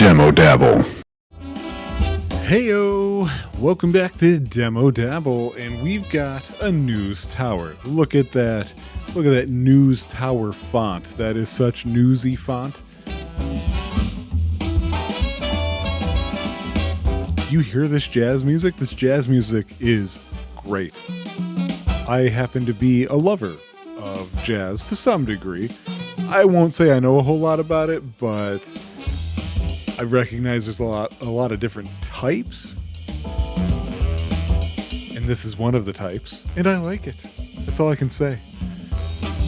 Demo Dabble. Heyo! Welcome back to Demo Dabble, and we've got a news tower. Look at that. Look at that news tower font. That is such newsy font. You hear this jazz music? This jazz music is great. I happen to be a lover of jazz to some degree. I won't say I know a whole lot about it, but I recognize there's a lot of different types, and this is one of the types, and I like it. That's all I can say.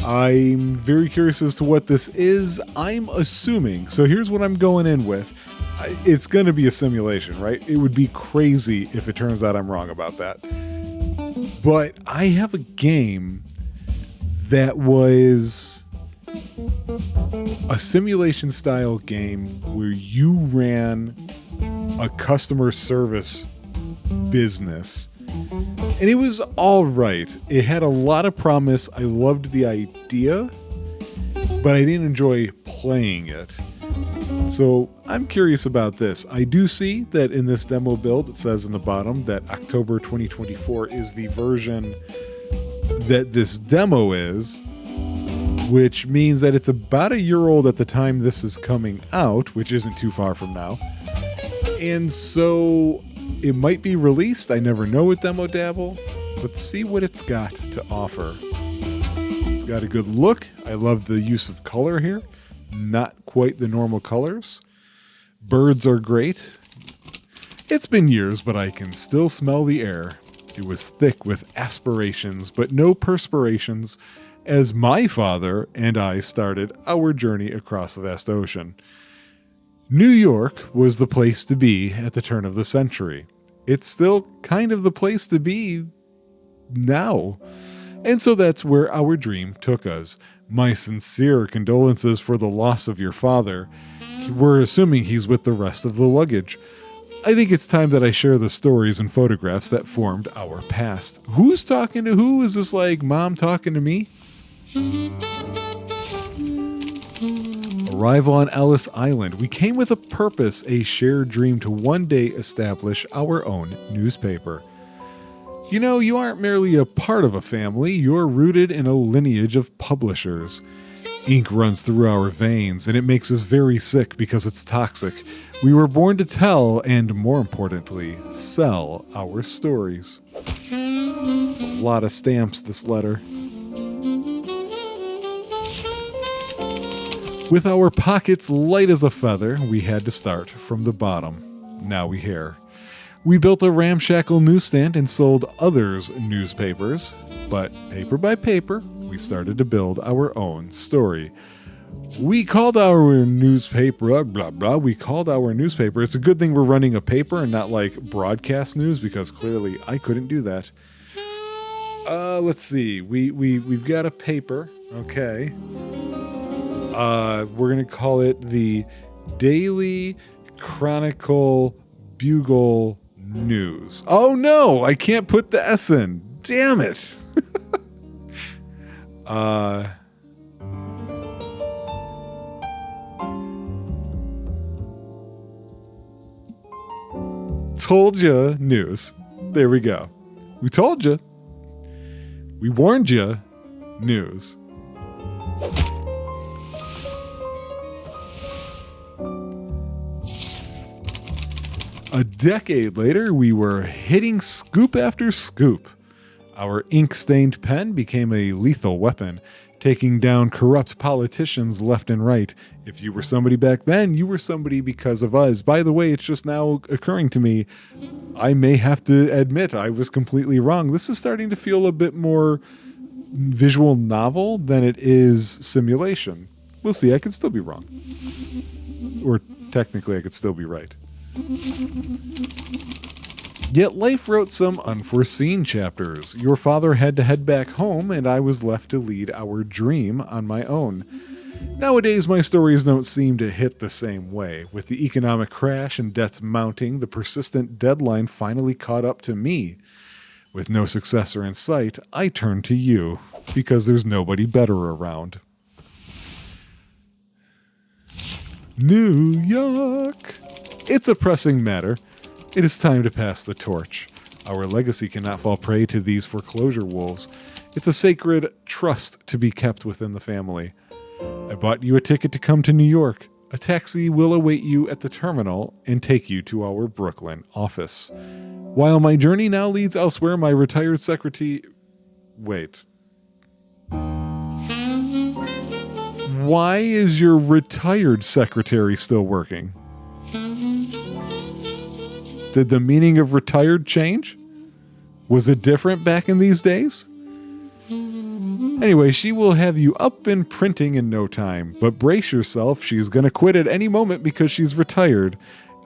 I'm very curious as to what this is. I'm assuming, so here's what I'm going in with. It's going to be a simulation, right? It would be crazy if it turns out I'm wrong about that. But I have a game that was a simulation style game where you ran a customer service business, and it was all right. It had a lot of promise. I loved the idea, but I didn't enjoy playing it. So I'm curious about this. I do see that in this demo build, it says in the bottom that October 2024 is the version that this demo is, which means that it's about a year old at the time this is coming out, which isn't too far from now. And so it might be released. I never know with Demo Dabble. Let's see what it's got to offer. It's got a good look. I love the use of color here. Not quite the normal colors. Birds are great. It's been years, but I can still smell the air. It was thick with aspirations, but no perspirations, as my father and I started our journey across the vast ocean. New York was the place to be at the turn of the century. It's still kind of the place to be now. And so that's where our dream took us. My sincere condolences for the loss of your father. We're assuming he's with the rest of the luggage. I think it's time that I share the stories and photographs that formed our past. Who's talking to who? Is this like mom talking to me? Arrival on Ellis Island. We came with a purpose, a shared dream to one day establish our own newspaper. You know, you aren't merely a part of a family, you're rooted in a lineage of publishers. Ink runs through our veins, and it makes us very sick because it's toxic. We were born to tell, and more importantly, sell our stories. There's a lot of stamps, this letter. With our pockets light as a feather, we had to start from the bottom. Now we hear. We built a ramshackle newsstand and sold others' newspapers, but paper by paper, we started to build our own story. We called our newspaper, we called our newspaper. It's a good thing we're running a paper and not like broadcast news, because clearly I couldn't do that. Let's see. We've got a paper. Okay. We're going to call it the Daily Chronicle Bugle News. Oh no, I can't put the S in. Damn it. Told ya news. There we go. We told ya. We warned ya news. A decade later, we were hitting scoop after scoop. Our ink-stained pen became a lethal weapon, taking down corrupt politicians left and right. If you were somebody back then, you were somebody because of us. By the way, it's just now occurring to me, I may have to admit I was completely wrong. This is starting to feel a bit more visual novel than it is simulation. We'll see, I could still be wrong. Or technically, I could still be right. Yet life wrote some unforeseen chapters. Your father had to head back home, and I was left to lead our dream on my own. Nowadays, my stories don't seem to hit the same way. With the economic crash and debts mounting, the persistent deadline finally caught up to me. With no successor in sight, I turn to you, because there's nobody better around. New York. It's a pressing matter. It is time to pass the torch. Our legacy cannot fall prey to these foreclosure wolves. It's a sacred trust to be kept within the family. I bought you a ticket to come to New York. A taxi will await you at the terminal and take you to our Brooklyn office. While my journey now leads elsewhere, my retired secretary... Wait. Why is your retired secretary still working? Did the meaning of retired change? Was it different back in these days? Anyway, she will have you up and printing in no time, but brace yourself, she's going to quit at any moment because she's retired.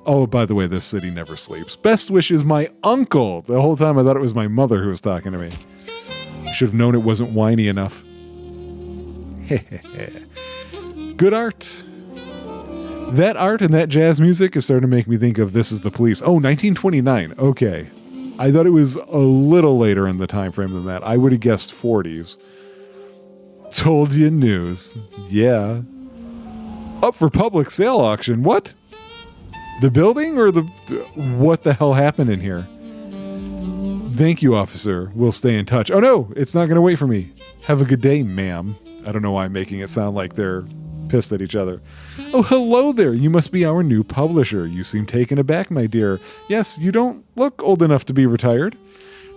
Oh, by the way, this city never sleeps. Best wishes, my uncle. The whole time I thought it was my mother who was talking to me. I should have known it wasn't whiny enough. Good art. That art and that jazz music is starting to make me think of This Is the Police. Oh, 1929. Okay. I thought it was a little later in the time frame than that. I would have guessed 40s. Told you news. Yeah. Up for public sale auction. What? The building or the... What the hell happened in here? Thank you, officer. We'll stay in touch. Oh, no. It's not going to wait for me. Have a good day, ma'am. I don't know why I'm making it sound like they're pissed at each other. Oh, hello there. You must be our new publisher. You seem taken aback, my dear. Yes, you don't look old enough to be retired.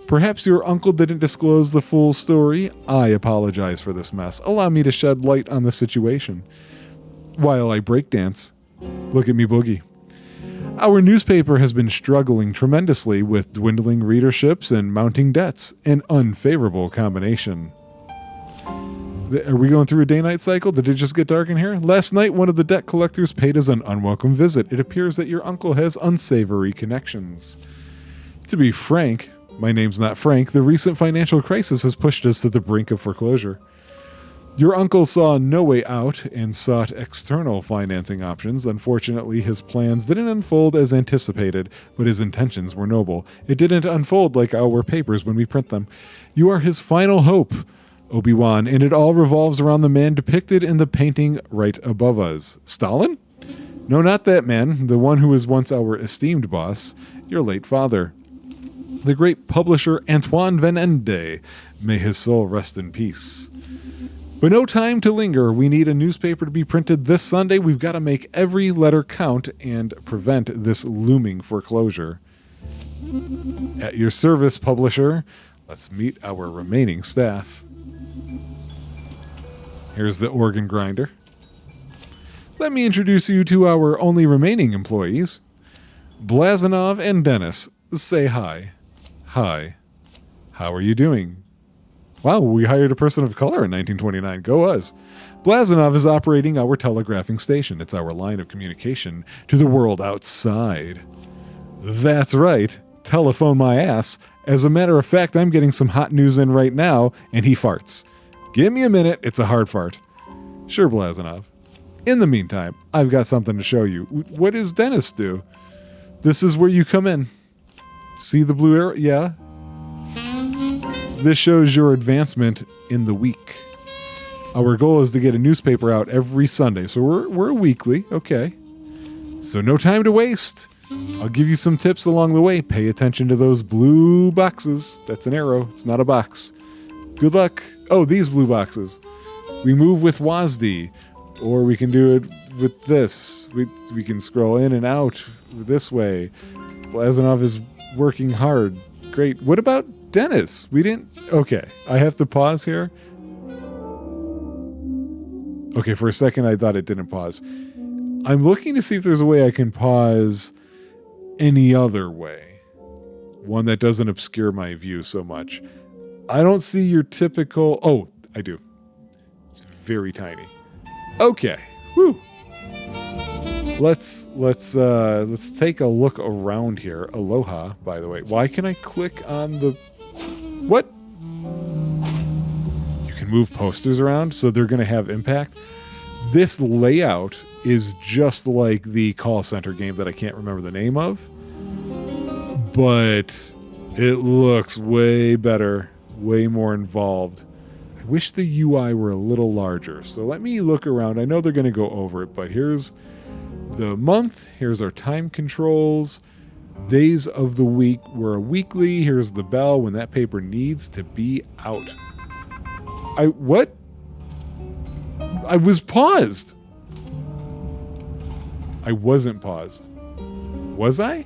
Perhaps your uncle didn't disclose the full story. I apologize for this mess. Allow me to shed light on the situation. While I breakdance. Look at me boogie. Our newspaper has been struggling tremendously with dwindling readerships and mounting debts. An unfavorable combination. Are we going through a day-night cycle? Did it just get dark in here? Last night, one of the debt collectors paid us an unwelcome visit. It appears that your uncle has unsavory connections. To be frank, my name's not Frank, the recent financial crisis has pushed us to the brink of foreclosure. Your uncle saw no way out and sought external financing options. Unfortunately, his plans didn't unfold as anticipated, but his intentions were noble. It didn't unfold like our papers when we print them. You are his final hope, Obi-Wan, and it all revolves around the man depicted in the painting right above us. Stalin? No, not that man, the one who was once our esteemed boss, your late father. The great publisher Antoine Van Ende. May his soul rest in peace. But no time to linger. We need a newspaper to be printed this Sunday. We've got to make every letter count and prevent this looming foreclosure. At your service, publisher. Let's meet our remaining staff. Here's the organ grinder. Let me introduce you to our only remaining employees. Blazanov and Dennis. Say hi. Hi. How are you doing? Wow, we hired a person of color in 1929. Go us. Blazanov is operating our telegraphing station. It's our line of communication to the world outside. That's right. Telephone my ass. As a matter of fact, I'm getting some hot news in right now, and he farts. Give me a minute. It's a hard fart. Sure, Blazanov. In the meantime, I've got something to show you. What does Dennis do? This is where you come in. See the blue arrow? Yeah. This shows your advancement in the week. Our goal is to get a newspaper out every Sunday. So we're weekly. Okay. So no time to waste. I'll give you some tips along the way. Pay attention to those blue boxes. That's an arrow. It's not a box. Good luck. Oh, these blue boxes. We move with WASD, or we can do it with this. We can scroll in and out this way. Blazanov is working hard. Great. What about Dennis? We didn't... Okay, I have to pause here. Okay, for a second I thought it didn't pause. I'm looking to see if there's a way I can pause any other way. One that doesn't obscure my view so much. I don't see your typical... Oh, I do. It's very tiny. Okay. Whew. Let's take a look around here. Aloha, by the way. Why can I click on the... What? You can move posters around, so they're going to have impact. This layout is just like the call center game that I can't remember the name of. But it looks way better. Way more involved. I wish the UI were a little larger. So let me look around. I know they're going to go over it, but here's the month. Here's our time controls. Days of the week were a weekly. Here's the bell when that paper needs to be out. What? I was paused. I wasn't paused. Was I?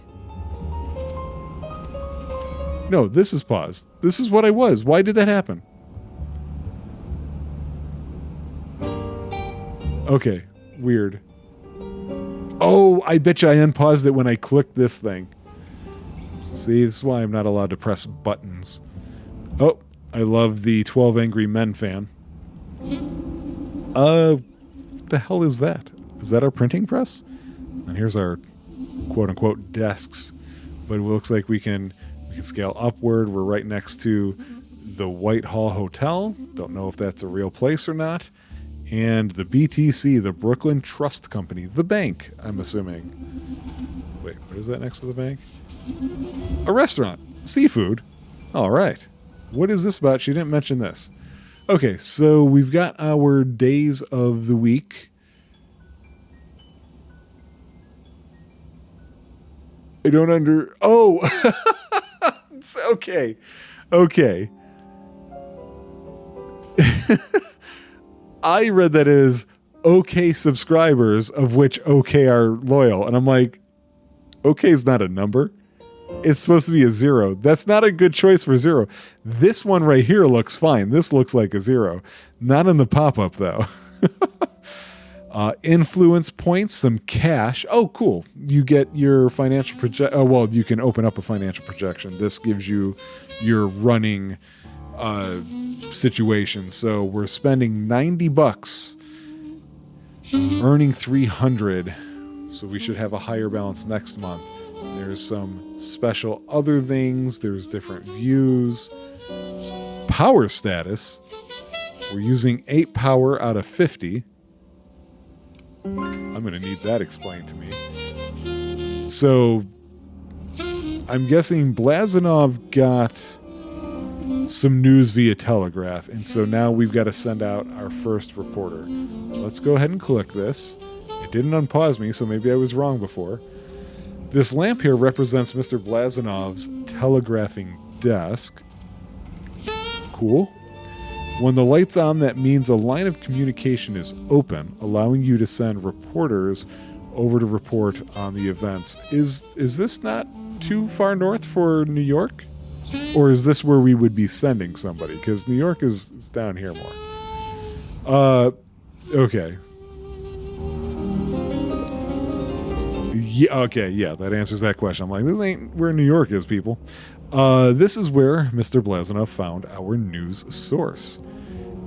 No, this is paused. This is what I was. Why did that happen? Okay, weird. Oh, I bet you I unpaused it when I clicked this thing. See, this is why I'm not allowed to press buttons. Oh, I love the 12 Angry Men fan. What the hell is that? Is that our printing press? And here's our quote-unquote desks. But it looks like we can scale upward. We're right next to the Whitehall Hotel. Don't know if that's a real place or not. And the BTC, the Brooklyn Trust Company, the bank, I'm assuming. Wait, what is that next to the bank? A restaurant. Seafood. All right. What is this about? She didn't mention this. Okay, so we've got our days of the week. I don't Oh! Okay. Okay. I read that as OK subscribers, of which OK are loyal. And I'm like, OK is not a number. It's supposed to be a 0. That's not a good choice for 0. This one right here looks fine. This looks like a 0. Not in the pop-up, though. Influence points, some cash. Oh, cool. You get your financial oh, well, you can open up a financial projection. This gives you your running situation. So we're spending $90, earning 300. So we should have a higher balance next month. There's some special other things. There's different views. Power status. We're using 8 power out of 50. I'm going to need that explained to me. So I'm guessing Blazanov got some news via telegraph, and so now we've got to send out our first reporter. Let's go ahead and click this. It didn't unpause me, so maybe I was wrong before. This lamp here represents Mr. Blazanov's telegraphing desk. Cool. When the light's on, that means a line of communication is open, allowing you to send reporters over to report on the events. Is this not too far north for New York? Or is this where we would be sending somebody? Because New York is down here more. Okay. Yeah, okay, yeah, that answers that question. I'm like, this ain't where New York is, people. This is where Mr. Blazanov found our news source.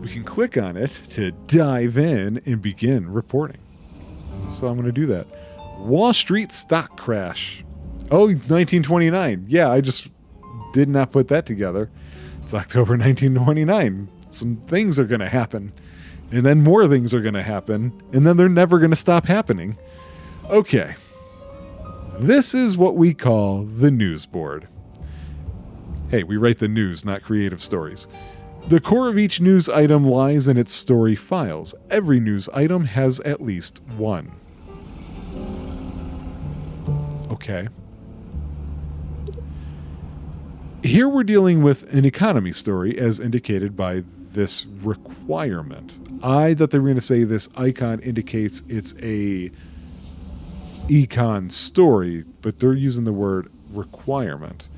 We can click on it to dive in and begin reporting. So I'm going to do that. Wall Street stock crash. Oh, 1929. Yeah, I just did not put that together. It's October 1929. Some things are going to happen. And then more things are going to happen. And then they're never going to stop happening. Okay. This is what we call the news board. Hey, we write the news, not creative stories. The core of each news item lies in its story files. Every news item has at least one. Okay. Here we're dealing with an economy story as indicated by this requirement. I thought they were going to say this icon indicates it's a econ story, but they're using the word requirement.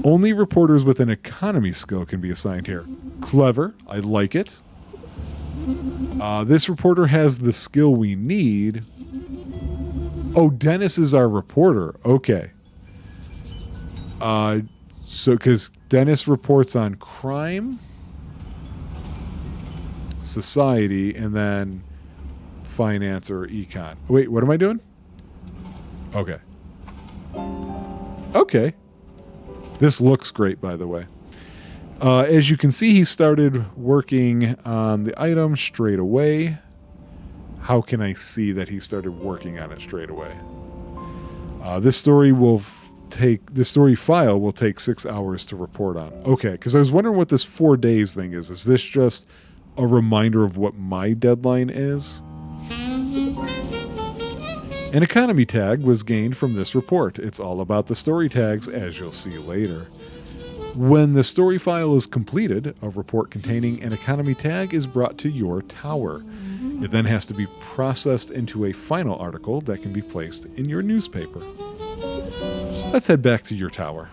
Only reporters with an economy skill can be assigned here. Clever. I like it. This reporter has the skill we need. Oh, Dennis is our reporter. Okay. So, because Dennis reports on crime, society, and then finance or econ. Wait, what am I doing? Okay. Okay. This looks great, by the way. As you can see, he started working on the item straight away. How can I see that he started working on it straight away? This story file will take 6 hours to report on. Okay, because I was wondering what this 4 days thing is. Is this just a reminder of what my deadline is? An economy tag was gained from this report. It's all about the story tags, as you'll see later. When the story file is completed, a report containing an economy tag is brought to your tower. It then has to be processed into a final article that can be placed in your newspaper. Let's head back to your tower.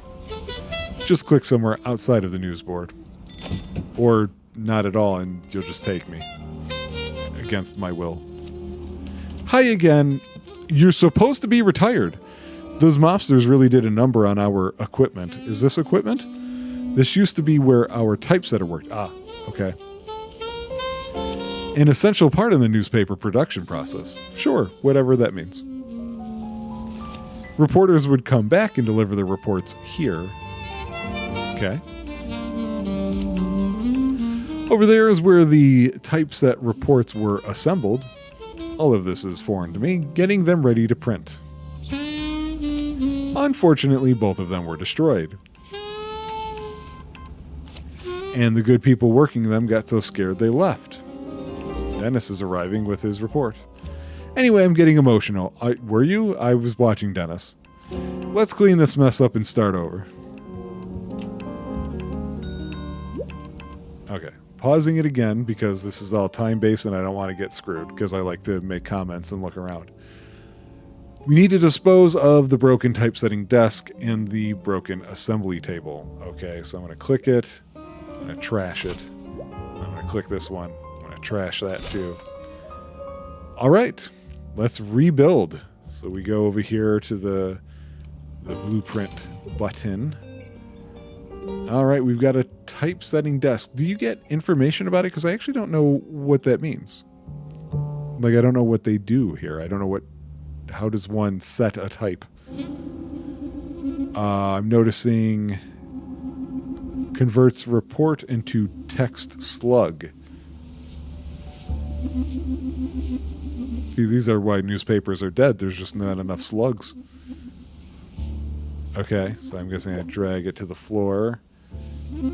Just click somewhere outside of the news board. Or not at all, and you'll just take me. Against my will. Hi again. You're supposed to be retired. Those mobsters really did a number on our equipment. Is this equipment? This used to be where our typesetter worked. Ah, okay. An essential part in the newspaper production process. Sure, whatever that means. Reporters would come back and deliver their reports here. Okay. Over there is where the typeset reports were assembled. All of this is foreign to me, getting them ready to print. Unfortunately, both of them were destroyed. And the good people working them got so scared they left. Dennis is arriving with his report. Anyway, I'm getting emotional. Were you? I was watching Dennis. Let's clean this mess up and start over. Okay. Pausing it again because this is all time-based and I don't want to get screwed because I like to make comments and look around. We need to dispose of the broken typesetting desk and the broken assembly table. Okay, so I'm going to click it. I'm going to trash it. I'm going to click this one. I'm going to trash that too. All right, let's rebuild. So we go over here to the blueprint button. All right, we've got a typesetting desk. Do you get information about it? Because I actually don't know what that means. Like, I don't know what they do here. I don't know how does one set a type? I'm noticing converts report into text slug. See, these are why newspapers are dead. There's just not enough slugs. Okay, so I'm guessing I drag it to the floor.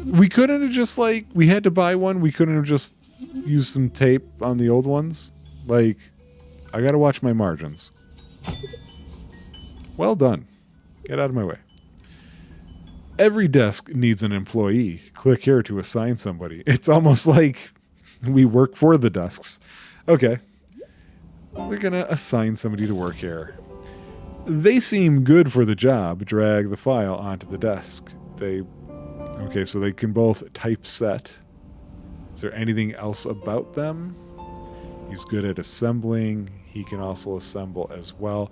We couldn't have just, like, we had to buy one. We couldn't have just used some tape on the old ones. Like, I gotta watch my margins. Well done. Get out of my way. Every desk needs an employee. Click here to assign somebody. It's almost like we work for the desks. Okay. We're gonna assign somebody to work here. They seem good for the job. Drag the file onto the desk. Okay, so they can both typeset. Is there anything else about them? He's good at assembling. He can also assemble as well.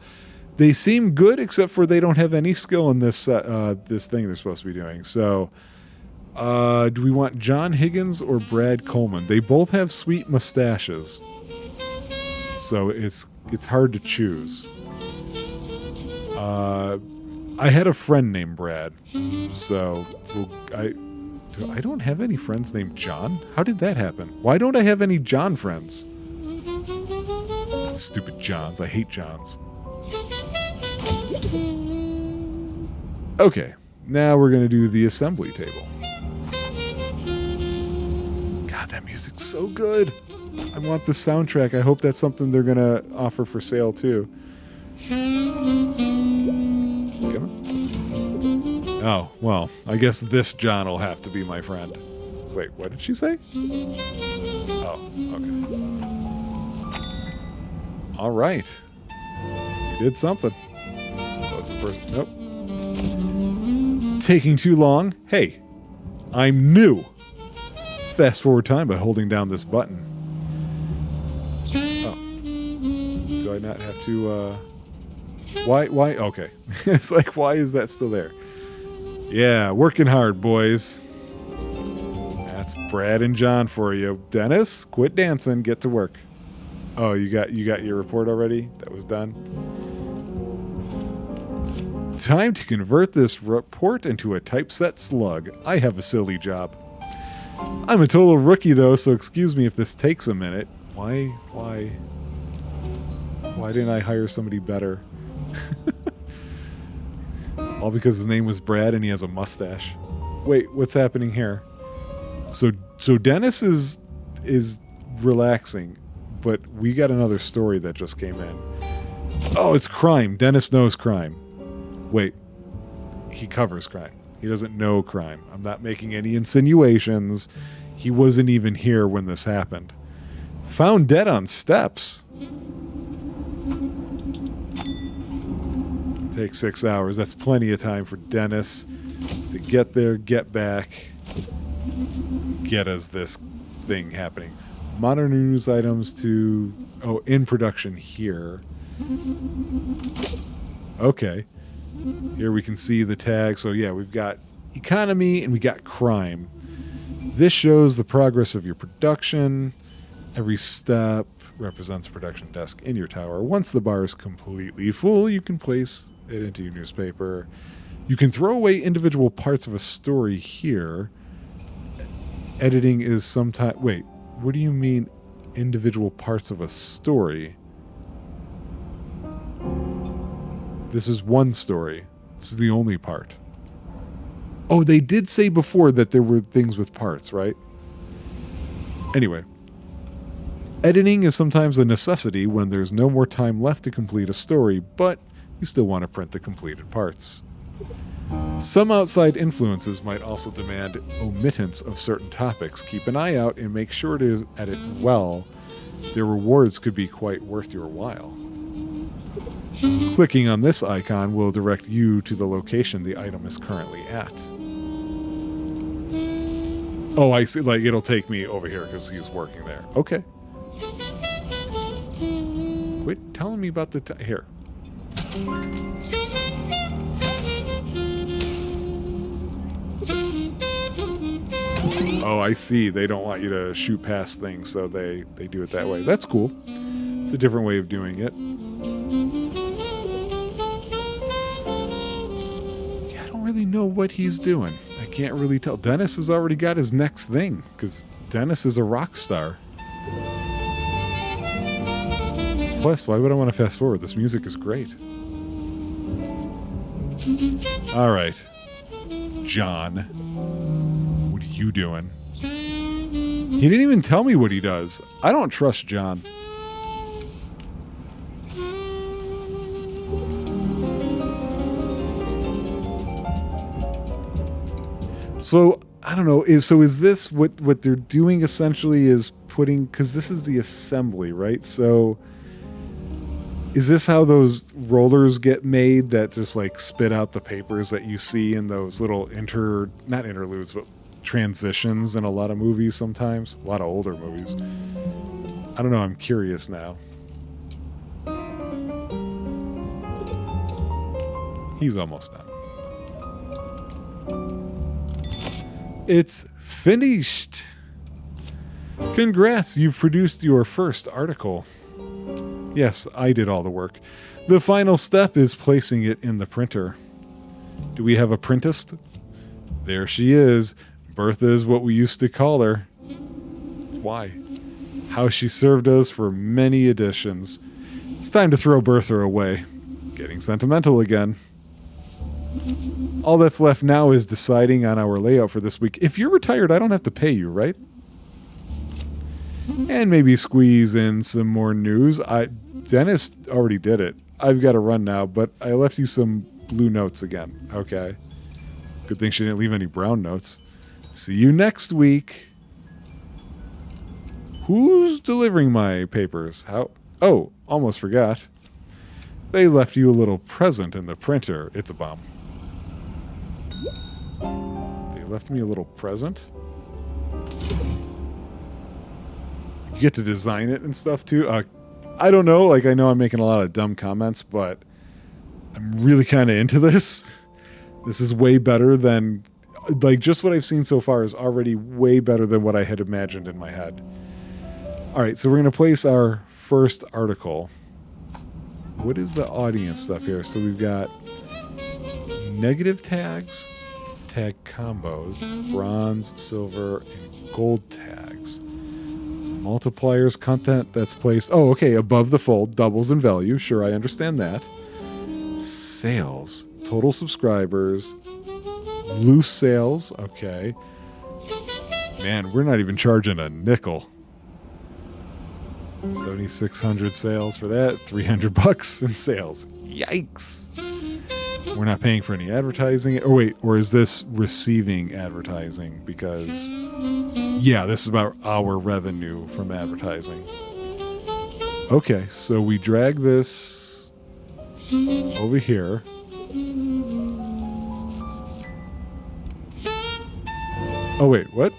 They seem good, except for they don't have any skill in this this thing they're supposed to be doing. So, do we want John Higgins or Brad Coleman? They both have sweet mustaches. So it's hard to choose. I had a friend named Brad, so I don't have any friends named John. How did that happen? Why don't I have any John friends? Stupid Johns. I hate Johns. Okay, now we're going to do the assembly table. God, that music's so good. I want the soundtrack. I hope that's something they're going to offer for sale too. Oh, well, I guess this John will have to be my friend. Wait, what did she say? Oh, okay. All right. You did something. That was the person. Nope. Taking too long. Hey, I'm new. Fast forward time by holding down this button. Oh. Do I not have to, Why? Okay. It's like, why is that still there? Yeah, working hard, boys. That's Brad and John for you. Dennis, quit dancing. Get to work. Oh, you got your report already? That was done? Time to convert this report into a typeset slug. I have a silly job. I'm a total rookie, though, so excuse me if this takes a minute. Why didn't I hire somebody better? All because his name was Brad and he has a mustache. Wait, what's happening here? So Dennis is relaxing, but we got another story that just came in. Oh, it's crime. Dennis knows crime. Wait. He covers crime. He doesn't know crime. I'm not making any insinuations. He wasn't even here when this happened. Found dead on steps. Take 6 hours. That's plenty of time for Dennis to get there, get back, get us this thing happening. Modern news items to... Oh, in production here. Okay. Here we can see the tag. So yeah, we've got economy and we got crime. This shows the progress of your production. Every step represents a production desk in your tower. Once the bar is completely full, you can place it into your newspaper. You can throw away individual parts of a story here. Editing is sometimes... Wait, what do you mean individual parts of a story? This is one story. This is the only part. Oh, they did say before that there were things with parts, right? Anyway. Editing is sometimes a necessity when there's no more time left to complete a story, but you still want to print the completed parts. Some outside influences might also demand omittance of certain topics. Keep an eye out and make sure to edit well. Their rewards could be quite worth your while. Clicking on this icon will direct you to the location the item is currently at. Oh, I see. Like, it'll take me over here because he's working there. Okay. Quit telling me about the... Here. Oh, I see. They don't want you to shoot past things, so they do it that way. That's cool. It's a different way of doing it. Yeah, I don't really know what he's doing. I can't really tell. Dennis has already got his next thing, because Dennis is a rock star. Plus, why would I want to fast forward? This music is great. All right. John. What are you doing? He didn't even tell me what he does. I don't trust John. So, I don't know. Is this what they're doing essentially is putting... Because this is the assembly, right? So... Is this how those rollers get made that just like spit out the papers that you see in those little not interludes, but transitions in a lot of movies sometimes? A lot of older movies. I don't know, I'm curious now. He's almost done. It's finished! Congrats, you've produced your first article. Yes, I did all the work. The final step is placing it in the printer. Do we have a printist? There she is. Bertha is what we used to call her. Why? How she served us for many editions. It's time to throw Bertha away. Getting sentimental again. All that's left now is deciding on our layout for this week. If you're retired, I don't have to pay you, right? And maybe squeeze in some more news. Dennis already did it. I've got to run now, but I left you some blue notes again. Okay. Good thing she didn't leave any brown notes. See you next week. Who's delivering my papers? How? Oh, almost forgot. They left you a little present in the printer. It's a bomb. They left me a little present? You get to design it and stuff too? I don't know. Like, I know I'm making a lot of dumb comments, but I'm really kind of into this. This is way better than... Like, just what I've seen so far is already way better than what I had imagined in my head. All right, so we're going to place our first article. What is the audience stuff here? So we've got negative tags, tag combos, bronze, silver, and gold tags. Multipliers, content that's placed... Oh, okay, above the fold, doubles in value. Sure, I understand that. Sales, total subscribers, loose sales. Okay. Man, we're not even charging a nickel. 7,600 sales for that. $300 in sales. Yikes. We're not paying for any advertising. Or wait, or is this receiving advertising? Because, yeah, this is about our revenue from advertising. Okay, so we drag this over here. Oh, wait, what?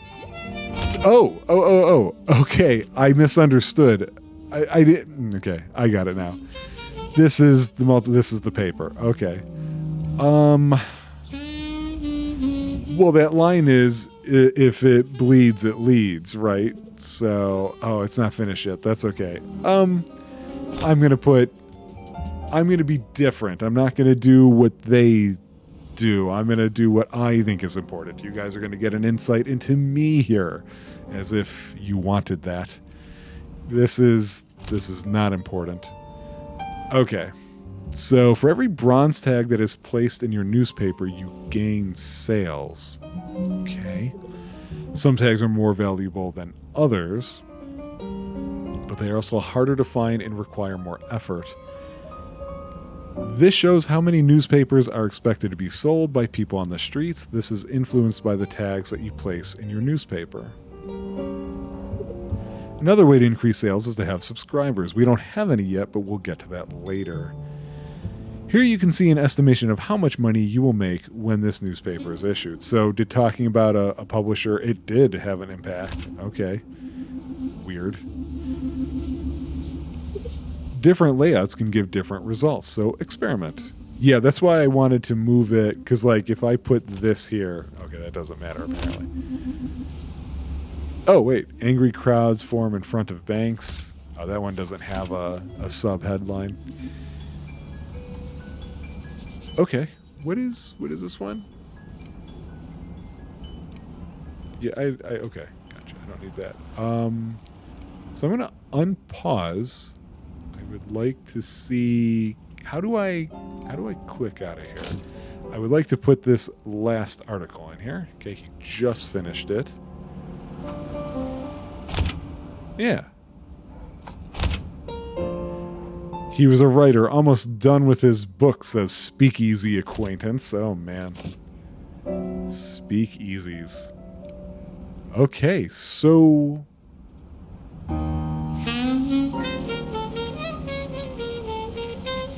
Oh. Okay, I misunderstood. I didn't. Okay, I got it now. This is the paper. Okay. Well, that line is, if it bleeds, it leads, right? So, it's not finished yet. That's okay. I'm going to be different. I'm not going to do what they do. I'm going to do what I think is important. You guys are going to get an insight into me here, as if you wanted that. This is not important. Okay. So for every bronze tag that is placed in your newspaper, you gain sales. Okay. Some tags are more valuable than others, but they are also harder to find and require more effort. This shows how many newspapers are expected to be sold by people on the streets. This is influenced by the tags that you place in your newspaper. Another way to increase sales is to have subscribers. We don't have any yet, but we'll get to that later. Here you can see an estimation of how much money you will make when this newspaper is issued. So talking about a publisher, it did have an impact. Okay. Weird. Different layouts can give different results, so experiment. Yeah, that's why I wanted to move it, because like if I put this here, okay, that doesn't matter apparently. Oh, wait, angry crowds form in front of banks. Oh, that one doesn't have a sub-headline. Okay, what is this one? Yeah, okay, gotcha. I don't need that. So I'm gonna unpause. I would like to see how do I click out of here? I would like to put this last article in here. Okay, he just finished it. Yeah. He was a writer, almost done with his book, says Speakeasy Acquaintance. Oh, man. Speakeasies. Okay, so...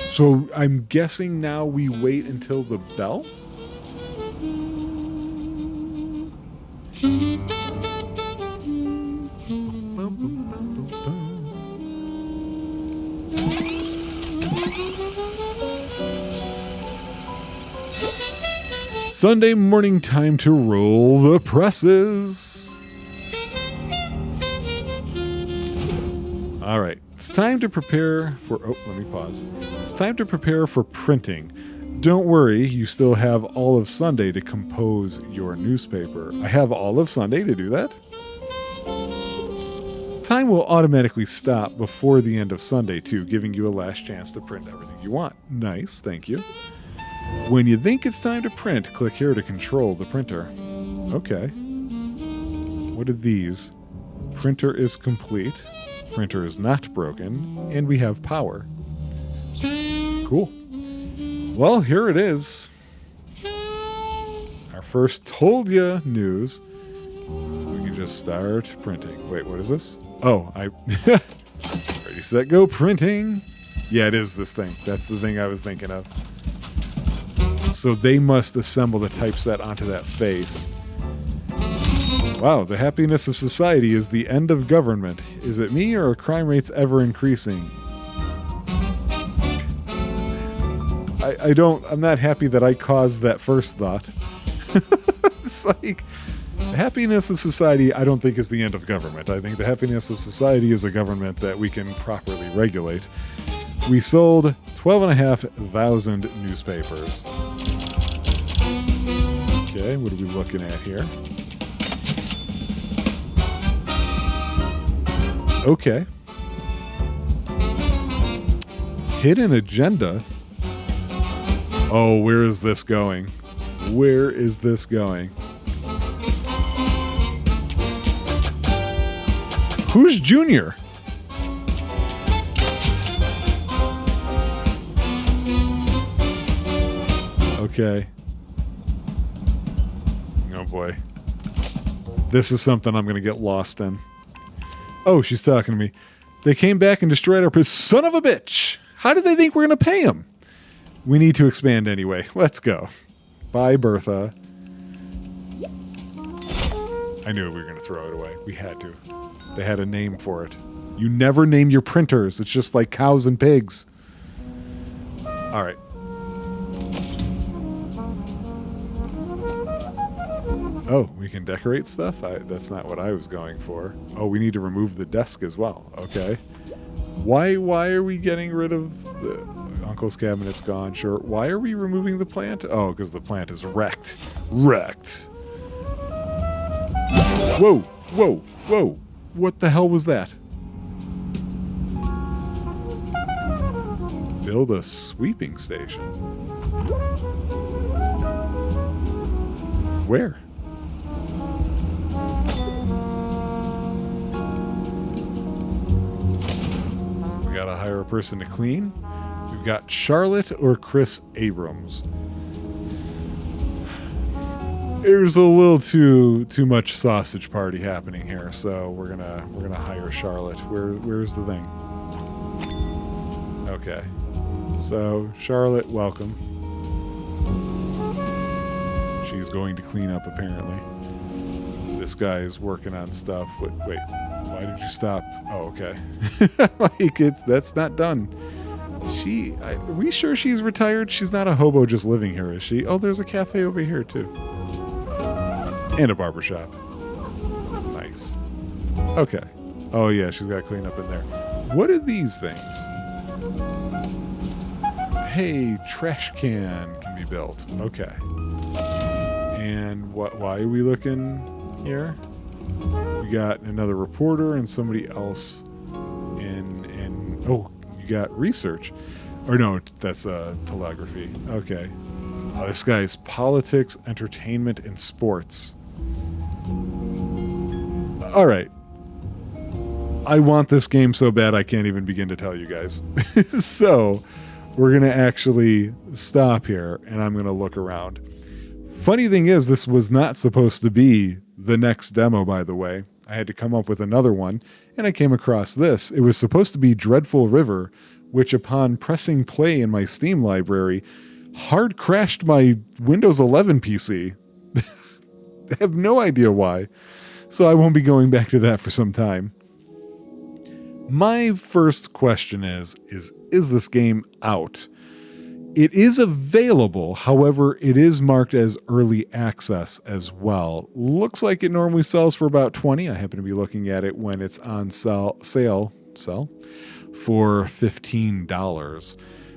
So I'm guessing now we wait until the bell? Sunday morning, time to roll the presses. All right, it's time to prepare for, let me pause. It's time to prepare for printing. Don't worry, you still have all of Sunday to compose your newspaper. I have all of Sunday to do that? Time will automatically stop before the end of Sunday too, giving you a last chance to print everything you want. Nice, thank you. When you think it's time to print, click here to control the printer. Okay. What are these? Printer is complete. Printer is not broken. And we have power. Cool. Well, here it is. Our first told ya news. We can just start printing. Wait, what is this? Oh, ready, set, go, printing. Yeah, it is this thing. That's the thing I was thinking of. So they must assemble the typeset onto that face. Wow, the happiness of society is the end of government. Is it me or are crime rates ever increasing? I'm not happy that I caused that first thought. It's like, the happiness of society I don't think is the end of government. I think the happiness of society is a government that we can properly regulate. We sold 12,500 newspapers. Okay, what are we looking at here? Okay. Hidden agenda? Oh, where is this going? Where is this going? Who's Junior? Okay. Oh boy. This is something I'm going to get lost in. Oh, she's talking to me. They came back and destroyed our... Son of a bitch! How did they think we're going to pay them? We need to expand anyway. Let's go. Bye, Bertha. I knew we were going to throw it away. We had to. They had a name for it. You never name your printers. It's just like cows and pigs. All right. Oh, we can decorate stuff? That's not what I was going for. Oh, we need to remove the desk as well. Okay. Why are we getting rid of the... Uncle's cabinet's gone. Sure. Why are we removing the plant? Oh, because the plant is wrecked. Wrecked. Whoa. Whoa. Whoa. What the hell was that? Build a sweeping station. Where? We gotta hire a person to clean. We've got Charlotte or Chris Abrams. There's a little too much sausage party happening here, so we're gonna hire Charlotte. Where's the thing? Okay. So, Charlotte, welcome. She's going to clean up, apparently. This guy is working on stuff. Wait, why did you stop? Oh, okay. Like, that's not done. Are we sure she's retired? She's not a hobo just living here, is she? Oh, there's a cafe over here, too. And a barbershop. Nice. Okay. Oh, yeah, she's got to clean up in there. What are these things? Hey, trash can be built. Okay. And why are we looking here? We got another reporter and somebody else oh, you got research. Or no, that's telegraphy. Okay. This guy's politics, entertainment, and sports. All right. I want this game so bad I can't even begin to tell you guys. So we're going to actually stop here and I'm going to look around. Funny thing is, this was not supposed to be the next demo, by the way. I had to come up with another one, and I came across this. It was supposed to be Dreadful River, which upon pressing play in my Steam library, hard crashed my Windows 11 PC. I have no idea why, so I won't be going back to that for some time. My first question is this game out? It is available, however, it is marked as early access as well. Looks like it normally sells for about $20. I happen to be looking at it when it's on sale for $15.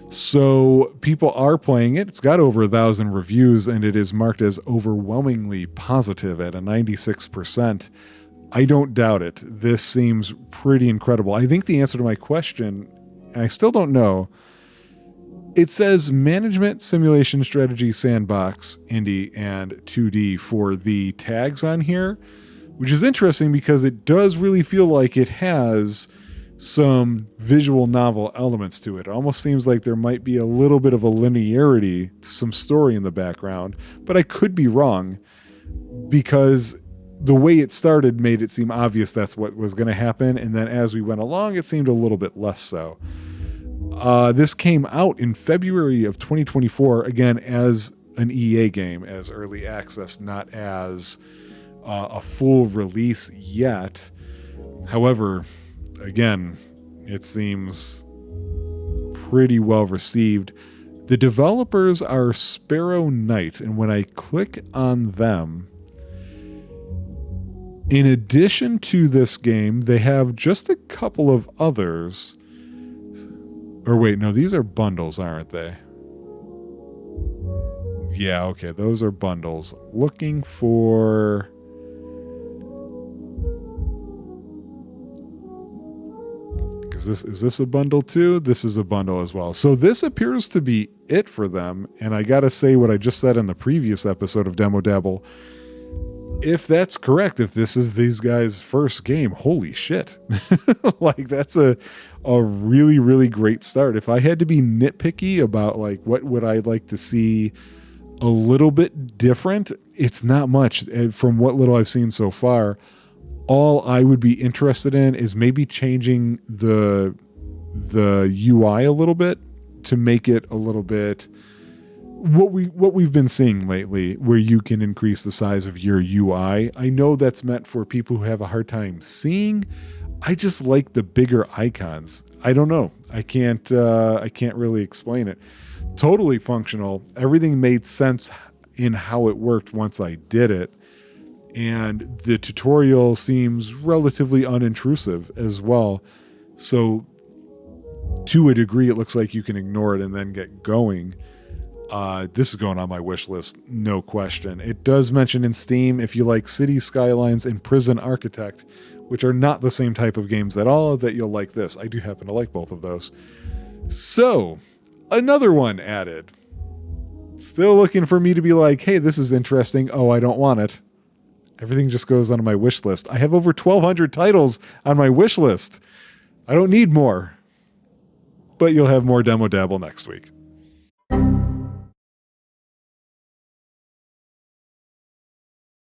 So people are playing it. It's got over 1,000 reviews and it is marked as overwhelmingly positive at a 96%. I don't doubt it. This seems pretty incredible. I think the answer to my question, and I still don't know, it says Management Simulation Strategy Sandbox, Indie, and 2D for the tags on here, which is interesting because it does really feel like it has some visual novel elements to it. It almost seems like there might be a little bit of a linearity to some story in the background, but I could be wrong because the way it started made it seem obvious that's what was going to happen, and then as we went along, it seemed a little bit less so. This came out in February of 2024, again, as an EA game, as early access, not as a full release yet. However, again, it seems pretty well received. The developers are Sparrow Knight, and when I click on them, in addition to this game, they have just a couple of others. Or wait, no, these are bundles, aren't they? Yeah, okay, those are bundles. Looking for... Is this a bundle too? This is a bundle as well. So this appears to be it for them. And I gotta say what I just said in the previous episode of Demo Dabble. If that's correct, if this is these guys' first game, holy shit. Like, that's a really, really great start. If I had to be nitpicky about, like, what would I like to see a little bit different. It's not much from what little I've seen so far. All I would be interested in is maybe changing the UI a little bit to make it a little bit what we've been seeing lately, where you can increase the size of your UI. I know that's meant for people who have a hard time seeing. I just like the bigger icons. I don't know. I can't really explain it. Totally functional. Everything made sense in how it worked once I did it. And the tutorial seems relatively unintrusive as well. So to a degree, it looks like you can ignore it and then get going. This is going on my wish list, no question. It does mention in Steam, if you like City Skylines and Prison Architect, which are not the same type of games at all, that you'll like this. I do happen to like both of those. So, another one added. Still looking for me to be like, hey, this is interesting. Oh, I don't want it. Everything just goes on my wish list. I have over 1,200 titles on my wish list. I don't need more. But you'll have more Demo Dabble next week.